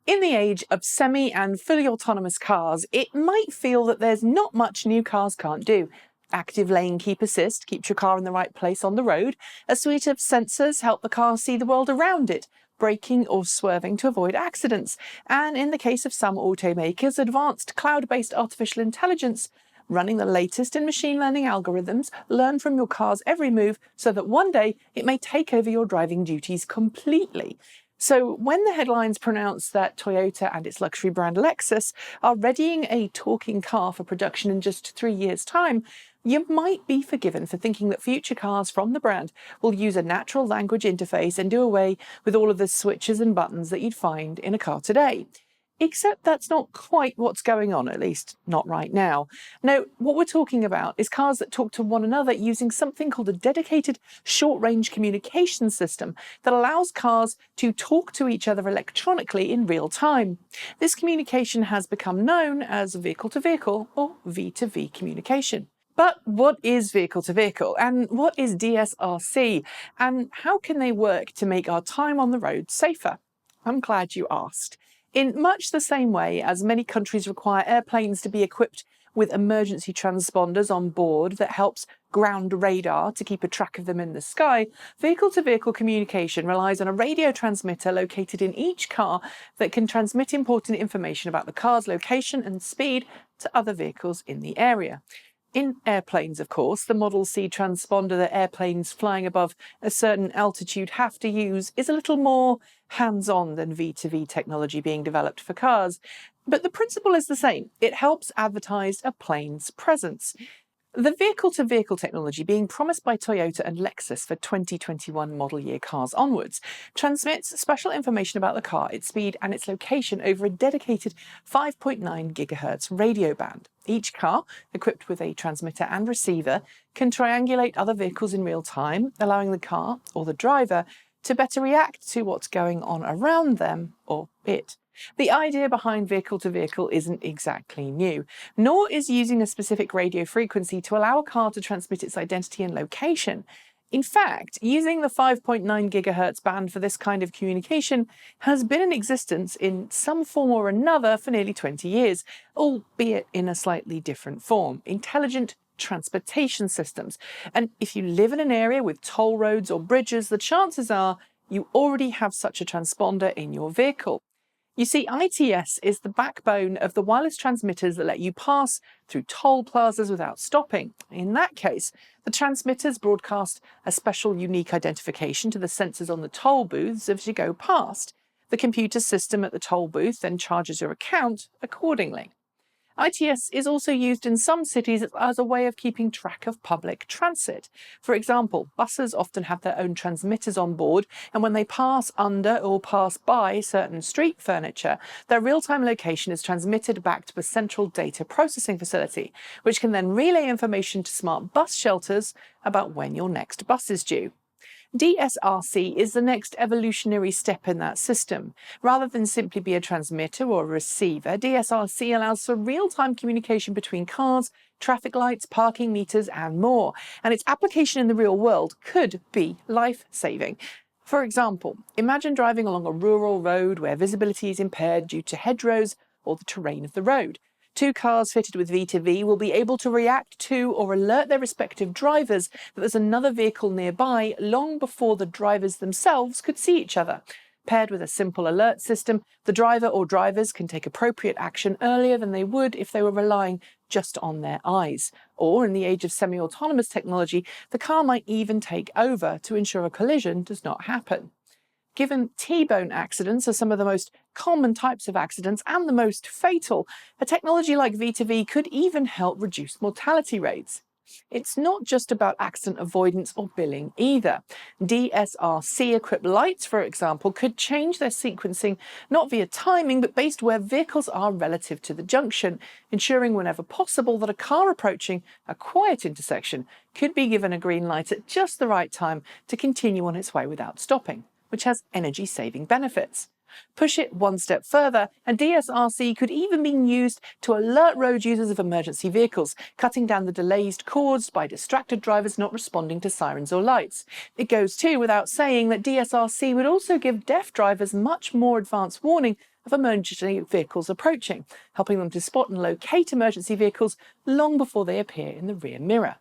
In the age of semi and fully autonomous cars, it might feel that there's not much new cars can't do. Active lane keep assist keeps your car in the right place on the road. A suite of sensors help the car see the world around it, braking or swerving to avoid accidents. And in the case of some automakers, advanced cloud-based artificial intelligence running the latest in machine learning algorithms learn from your car's every move so that one day it may take over your driving duties completely. So when the headlines pronounce that Toyota and its luxury brand Lexus are readying a talking car for production in just 3 years' time, you might be forgiven for thinking that future cars from the brand will use a natural language interface and do away with all of the switches and buttons that you'd find in a car today. Except that's not quite what's going on, at least not right now. No, what we're talking about is cars that talk to one another using something called a dedicated short-range communication system that allows cars to talk to each other electronically in real time. This communication has become known as vehicle-to-vehicle or V2V communication. But what is vehicle-to-vehicle, and what is DSRC, and how can they work to make our time on the road safer? I'm glad you asked. In much the same way as many countries require airplanes to be equipped with emergency transponders on board that helps ground radar to keep a track of them in the sky, vehicle-to-vehicle communication relies on a radio transmitter located in each car that can transmit important information about the car's location and speed to other vehicles in the area. In airplanes, of course, the Model C transponder that airplanes flying above a certain altitude have to use is a little more hands-on than V2V technology being developed for cars. But the principle is the same. It helps advertise a plane's presence. The vehicle-to-vehicle technology being promised by Toyota and Lexus for 2021 model year cars onwards transmits special information about the car, its speed and its location over a dedicated 5.9 GHz radio band. Each car, equipped with a transmitter and receiver, can triangulate other vehicles in real time, allowing the car or the driver to better react to what's going on around them or it. The idea behind vehicle-to-vehicle isn't exactly new, nor is using a specific radio frequency to allow a car to transmit its identity and location. In fact, using the 5.9 GHz band for this kind of communication has been in existence in some form or another for nearly 20 years, albeit in a slightly different form: intelligent transportation systems. And if you live in an area with toll roads or bridges, the chances are you already have such a transponder in your vehicle. You see, ITS is the backbone of the wireless transmitters that let you pass through toll plazas without stopping. In that case, the transmitters broadcast a special unique identification to the sensors on the toll booths as you go past. The computer system at the toll booth then charges your account accordingly. ITS is also used in some cities as a way of keeping track of public transit. For example, buses often have their own transmitters on board, and when they pass under or pass by certain street furniture, their real-time location is transmitted back to a central data processing facility, which can then relay information to smart bus shelters about when your next bus is due. DSRC is the next evolutionary step in that system. Rather than simply be a transmitter or a receiver, DSRC allows for real-time communication between cars, traffic lights, parking meters, and more. And its application in the real world could be life-saving. For example, imagine driving along a rural road where visibility is impaired due to hedgerows or the terrain of the road. Two cars fitted with V2V will be able to react to or alert their respective drivers that there's another vehicle nearby long before the drivers themselves could see each other. Paired with a simple alert system, the driver or drivers can take appropriate action earlier than they would if they were relying just on their eyes. Or, in the age of semi-autonomous technology, the car might even take over to ensure a collision does not happen. Given T-bone accidents are some of the most common types of accidents and the most fatal, a technology like V2V could even help reduce mortality rates. It's not just about accident avoidance or billing either. DSRC-equipped lights, for example, could change their sequencing not via timing but based where vehicles are relative to the junction, ensuring whenever possible that a car approaching a quiet intersection could be given a green light at just the right time to continue on its way without stopping, which has energy-saving benefits. Push it one step further, and DSRC could even be used to alert road users of emergency vehicles, cutting down the delays caused by distracted drivers not responding to sirens or lights. It goes too without saying that DSRC would also give deaf drivers much more advanced warning of emergency vehicles approaching, helping them to spot and locate emergency vehicles long before they appear in the rear mirror.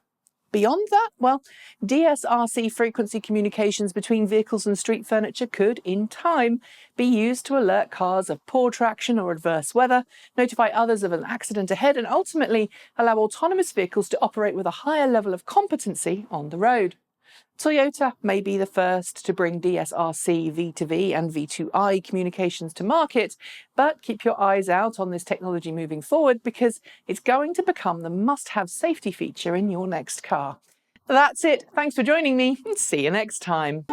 Beyond that, well, DSRC frequency communications between vehicles and street furniture could, in time, be used to alert cars of poor traction or adverse weather, notify others of an accident ahead, and ultimately allow autonomous vehicles to operate with a higher level of competency on the road. Toyota may be the first to bring DSRC V2V and V2I communications to market, but keep your eyes out on this technology moving forward because it's going to become the must-have safety feature in your next car. That's it. Thanks for joining me, and see you next time.